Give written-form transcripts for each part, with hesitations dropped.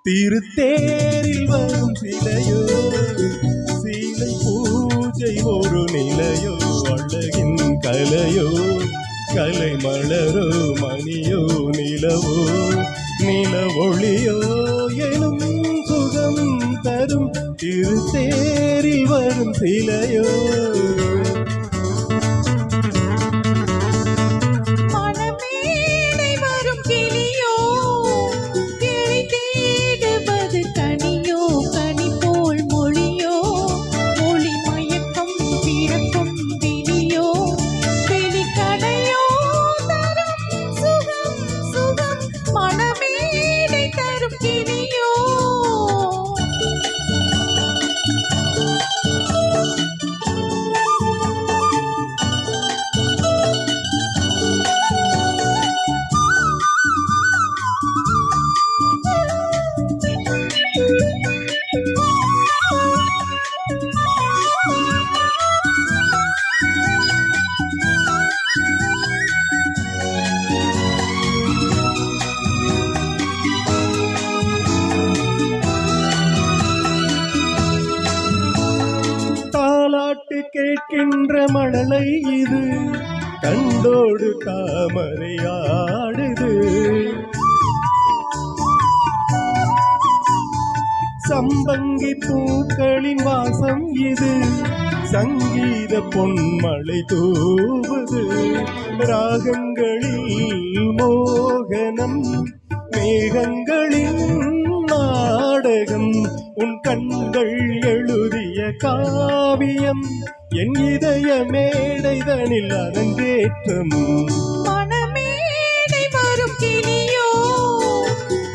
திருத்தேரில் வரும் சிலையோ சீலை பூஜை ஒரு நிலையோ அழகின் கலையோ கலை மலரோ மணியோ நிலவோ நில ஒளியோ எனும் சுகம் தரும் திருத்தேரில் வரும் சிலையோ தாலாட்டு கேட்கின்ற மழலை இது கண்டோடு தாமரை ஆடுது சம்பங்கி பூக்களின் வாசம் இது சங்கீத பொன்மழை தூவுது ராகங்களில் மோகனம் மேகங்களின் நாடகம் உன் கண்கள் எழுதிய காவியம் என் இதய மேடைதனில் அரங்கேற்றம் மனமேடை வரும் கிளியோ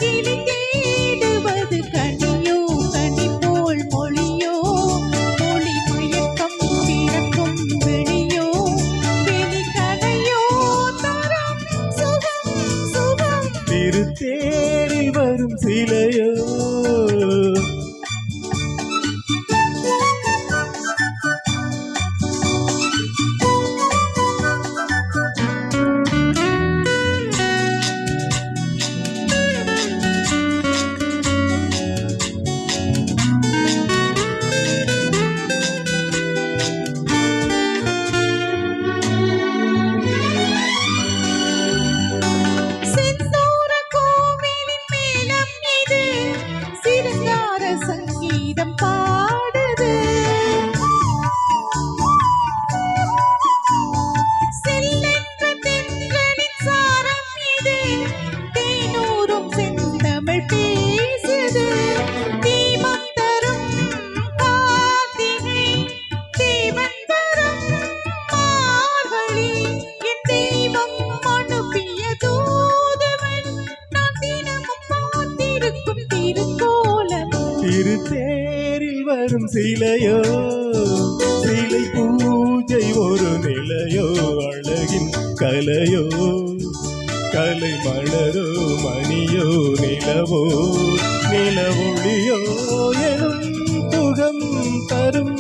கிளி தேடுவது கனியோ கனி போல் மொழியோ மொழி மயக்கம் பிறக்கும் வெளியோ வெளி கதையோ தரும் சுகம் சுகம் திருத்தேரில் வரும் சிலையோ சங்கீதம் பாடுது செல்லென்ற தென்றலின் சாரம் இது தேனூரும் செந்தமிழ் பேசுது தீபம் தரும் கார்த்திகை தேவன் வரும் மார்கழி என் தெய்வம் அனுப்பிய தூதுவன் நான் தினமும் பார்த்திருக்கும் திருக்கோலம் திருத்தேரில் வரும் சிலையோ சிலை பூஜை ஒரு நிலையோ அழகின் கலையோ கலை மலரோ மணியோ நிலவோ நில ஒளியோ எனும் சுகம் தரும்